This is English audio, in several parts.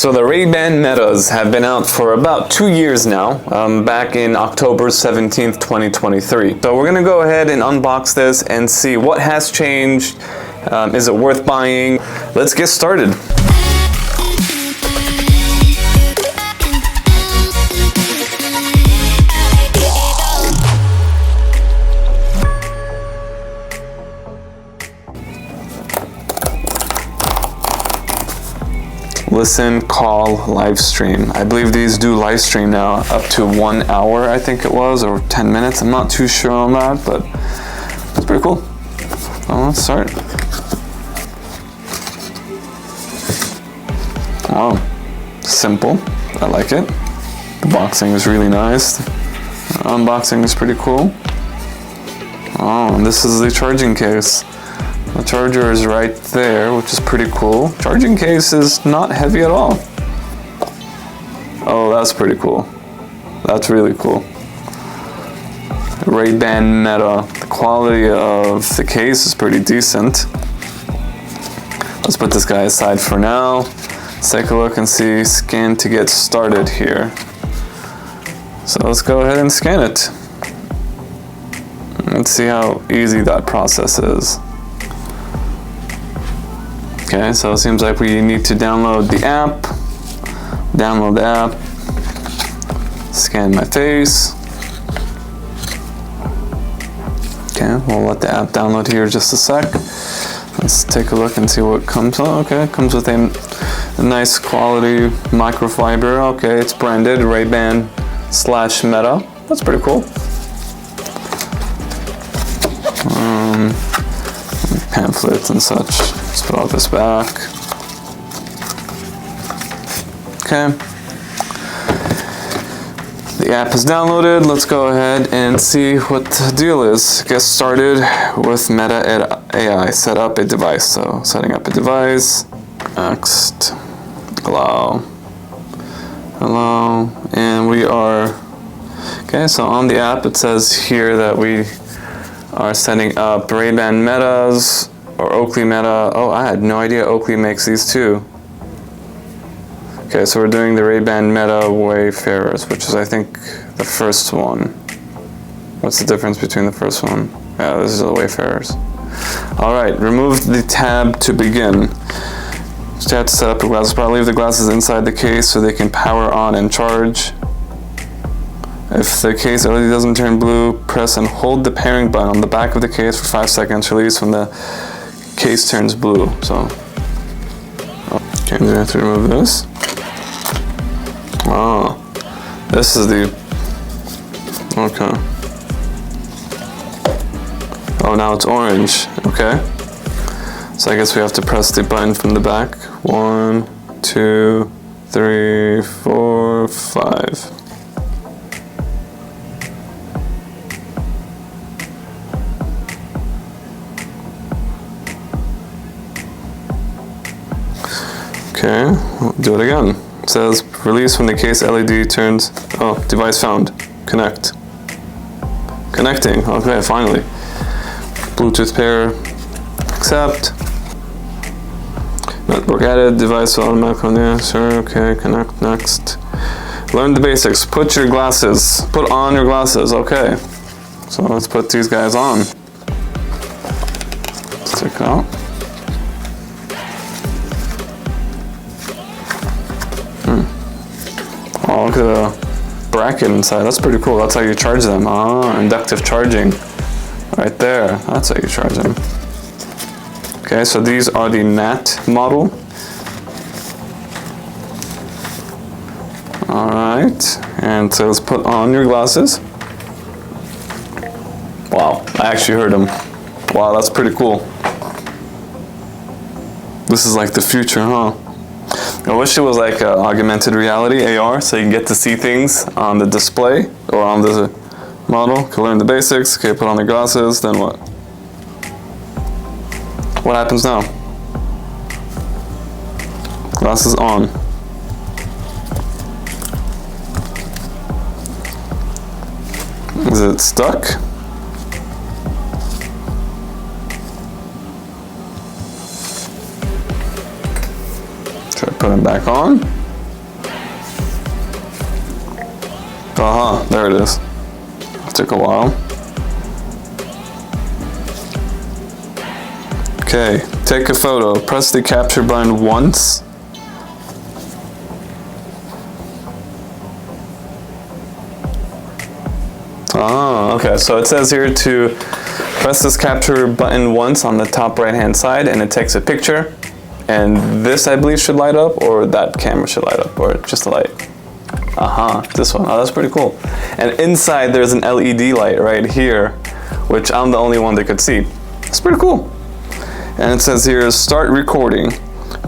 So the Ray-Ban Metas have been out for about 2 years now, back in October 17th, 2023. So we're gonna go ahead and unbox this and see what has changed. Is it worth buying? Let's get started. Listen, call, live stream. I believe these do live stream now up to 1 hour, I think it was, or 10 minutes. I'm not too sure on that, but it's pretty cool. Well, let's start. Wow, simple. I like it. The boxing is really nice. The unboxing is pretty cool. Oh, and this is the charging case. The charger is right there, which is pretty cool. Charging case is not heavy at all. Oh, that's pretty cool. That's really cool. Ray-Ban Meta. The quality of the case is pretty decent. Let's put this guy aside for now. Let's take a look and see. Scan to get started here. So let's go ahead and scan it. Let's see how easy that process is. Okay, so it seems like we need to download the app. Download the app. Scan my face. Okay, we'll let the app download here just a sec. Let's take a look and see what comes. Oh, okay, it comes with a nice quality microfiber. Okay, it's branded Ray-Ban/Meta. That's pretty cool. Pamphlets and such. Let's put all this back. Okay. The app is downloaded. Let's go ahead and see what the deal is. Get started with Meta AI. Set up a device. So setting up a device. Next. Allow. Allow. And we are, okay, so on the app it says here that we are setting up Ray-Ban Metas or Oakley Meta. Oh, I had no idea Oakley makes these too. Okay, so we're doing the Ray-Ban Meta Wayfarers, which is I think the first one. What's the difference between the first one? Yeah, this is the Wayfarers. All right, remove the tab to begin. So you have to set up the glasses. Probably leave the glasses inside the case so they can power on and charge. If the case LED doesn't turn blue, press and hold the pairing button on the back of the case for 5 seconds. Release when the case turns blue. So, okay, I'm gonna have to remove this. Oh, this is the, okay. Oh, now it's orange. Okay. So I guess we have to press the button from the back. 1, 2, 3, 4, 5. Okay, we'll do it again. It says release when the case LED turns. Oh, device found. Connect. Connecting. Okay, finally. Bluetooth pair. Accept. Network added. Device automatic on there. Sure. Okay. Connect. Next. Learn the basics. Put your glasses. Put on your glasses. Okay. So let's put these guys on. Let's take it out. Oh, look at the bracket inside. That's pretty cool. That's how you charge them. Ah, inductive charging. Right there. That's how you charge them. Okay, so these are the matte model. Alright. And so let's put on your glasses. Wow, I actually heard them. Wow, that's pretty cool. This is like the future, huh? I wish it was like augmented reality, AR, so you can get to see things on the display or on the model. Can learn the basics. Okay, put on the glasses, then what? What happens now? Glasses on. Is it stuck? Try to put them back on. There it is. It took a while. Okay, take a photo. Press the capture button once. Okay, so it says here to press this capture button once on the top right hand side and it takes a picture. And this, I believe, should light up, or that camera should light up, or just the light. This one. Oh, that's pretty cool. And inside there's an LED light right here, which I'm the only one that could see. It's pretty cool. And it says here, start recording.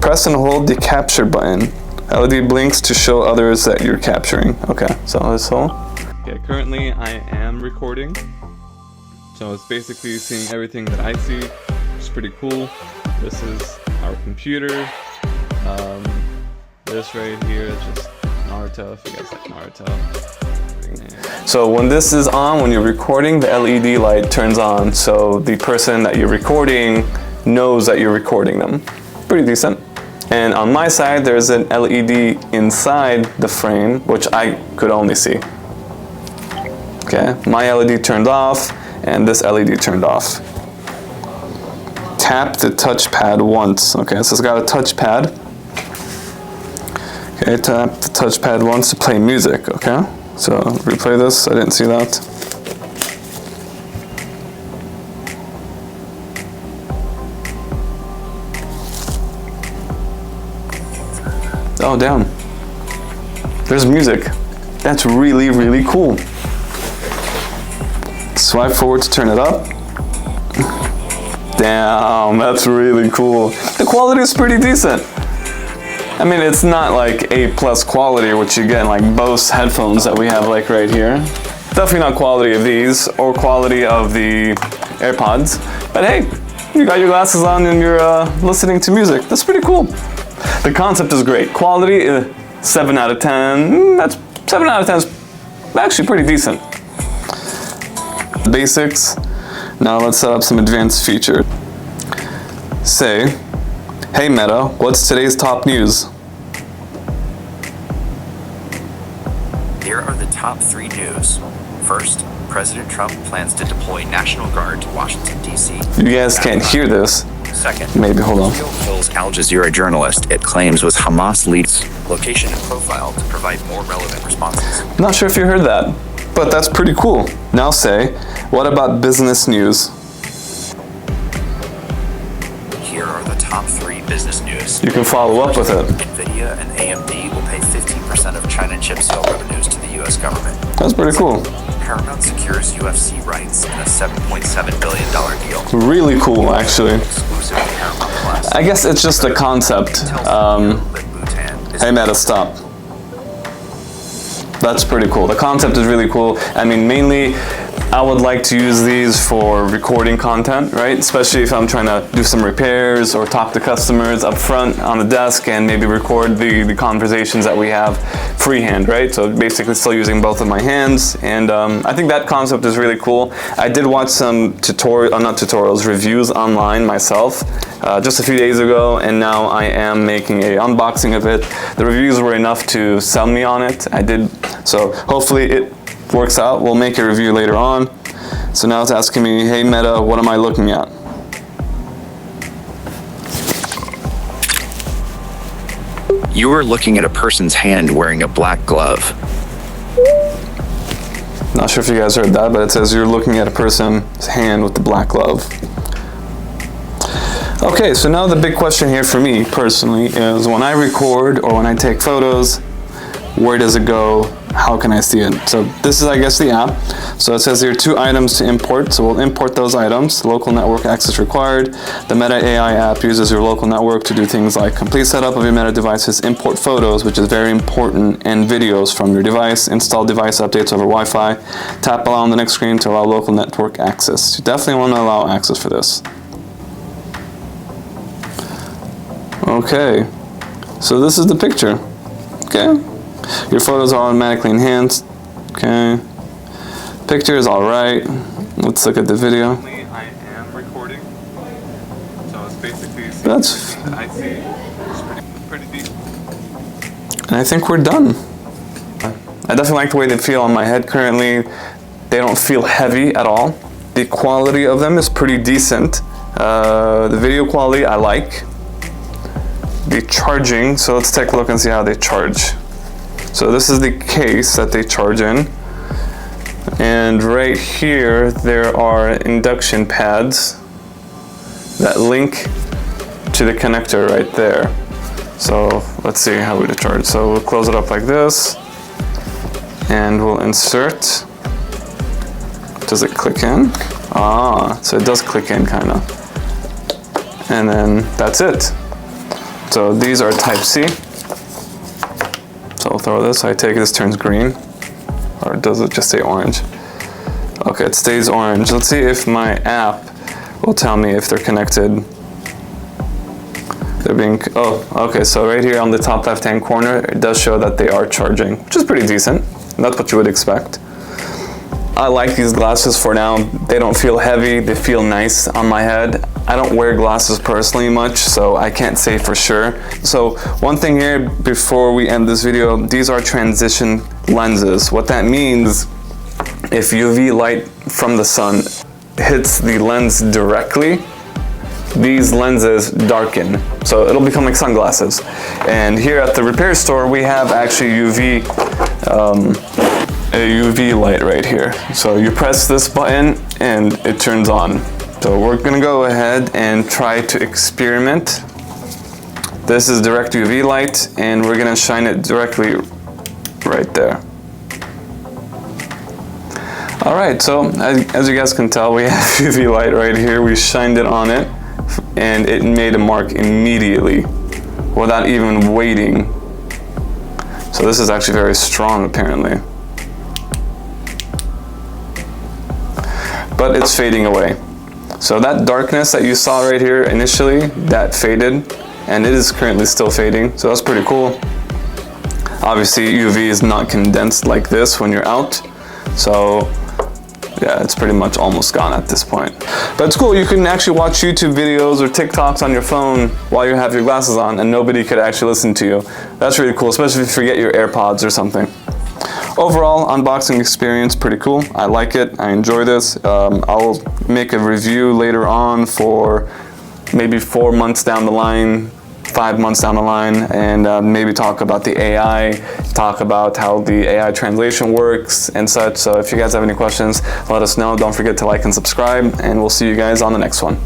Press and hold the capture button. LED blinks to show others that you're capturing. Okay, so let's hold. Okay, currently I am recording. So it's basically seeing everything that I see, which is pretty cool. This is our computer. This right here is just Naruto, if you guys like Naruto. So when this is on, when you're recording, the LED light turns on, so the person that you're recording knows that you're recording them. Pretty decent. And on my side, there's an LED inside the frame, which I could only see. Okay, my LED turned off, and this LED turned off. Tap the touchpad once. Okay, so it's got a touchpad. Okay, tap the touchpad once to play music, okay? So, replay this, I didn't see that. Oh, damn. There's music. That's really, really cool. Swipe forward to turn it up. Damn, that's really cool. The quality is pretty decent. I mean, it's not like A+ quality, which you get in like Bose headphones that we have like right here. Definitely not quality of these or quality of the AirPods. But hey, you got your glasses on and you're listening to music. That's pretty cool. The concept is great. Quality, 7 out of 10. That's 7 out of 10 is actually pretty decent. Basics. Now let's set up some advanced features. Say, hey Meta, what's today's top news? Here are the top 3 news. First, President Trump plans to deploy National Guard to Washington, D.C. You guys can't hear this. Second, maybe, hold on. Israel kills Al Jazeera journalist it claims was Hamas leads. Location and profile to provide more relevant responses. Not sure if you heard that, but that's pretty cool. Now say, what about business news? Here are the top 3 business news. You can follow up with it. NVIDIA and AMD will pay 15% of China chip sale revenues to the U.S. government. That's pretty cool. Paramount secures UFC rights in a $7.7 billion deal. Really cool, actually. Exclusive to Paramount Plus. I guess it's just the concept. Hey Meta, stop. That's pretty cool. The concept is really cool. I mean, mainly, I would like to use these for recording content, right? Especially if I'm trying to do some repairs or talk to customers up front on the desk and maybe record the conversations that we have freehand, right? So basically still using both of my hands. And I think that concept is really cool. I did watch some reviews online myself just a few days ago, and now I am making a unboxing of it. The reviews were enough to sell me on it. So hopefully it works out. We'll make a review later on. So now it's asking me, hey Meta, what am I looking at? You are looking at a person's hand wearing a black glove. Not sure if you guys heard that, but it says you're looking at a person's hand with the black glove. Okay, so now the big question here for me personally is when I record or when I take photos, where does it go? How can I see it? So this is, I guess, the app. So it says here 2 items to import. So we'll import those items. Local network access required. The Meta AI app uses your local network to do things like complete setup of your Meta devices, import photos, which is very important, and videos from your device, install device updates over Wi-Fi, tap allow on the next screen to allow local network access. You definitely want to allow access for this. Okay, so this is the picture. Okay. Your photos are automatically enhanced. Okay. Picture is alright. Let's look at the video. I am recording. So it's basically That's I see. It's pretty decent. and I think we're done. I definitely like the way they feel on my head currently. They don't feel heavy at all. The quality of them is pretty decent. The video quality I like. The charging, so let's take a look and see how they charge. So this is the case that they charge in. And right here, there are induction pads that link to the connector right there. So let's see how we charge. So we'll close it up like this and we'll insert. Does it click in? Ah, so it does click in kind of. And then that's it. So these are Type-C. So I'll throw this, I take it, this turns green. Or does it just stay orange? Okay, it stays orange. Let's see if my app will tell me if they're connected. They're being, oh, okay, so right here on the top left-hand corner, it does show that they are charging, which is pretty decent. That's what you would expect. I like these glasses for now. They don't feel heavy, they feel nice on my head. I don't wear glasses personally much, so I can't say for sure. So one thing here before we end this video, these are transition lenses. What that means, if UV light from the sun hits the lens directly, these lenses darken. So it'll become like sunglasses. And here at the repair store, we have actually a UV light right here. So you press this button and it turns on. So we're gonna go ahead and try to experiment. This is direct UV light and we're gonna shine it directly right there. All right, so as you guys can tell, we have UV light right here. We shined it on it and it made a mark immediately without even waiting. So this is actually very strong apparently. But it's fading away. So that darkness that you saw right here initially, that faded, and it is currently still fading, so that's pretty cool. Obviously UV is not condensed like this when you're out, so yeah, it's pretty much almost gone at this point. But it's cool, you can actually watch YouTube videos or TikToks on your phone while you have your glasses on and nobody could actually listen to you. That's really cool, especially if you forget your AirPods or something. Overall, unboxing experience, pretty cool. I like it, I enjoy this. I'll make a review later on for maybe 4 months down the line, 5 months down the line, and maybe talk about the AI, talk about how the AI translation works and such. So if you guys have any questions, let us know. Don't forget to like and subscribe, and we'll see you guys on the next one.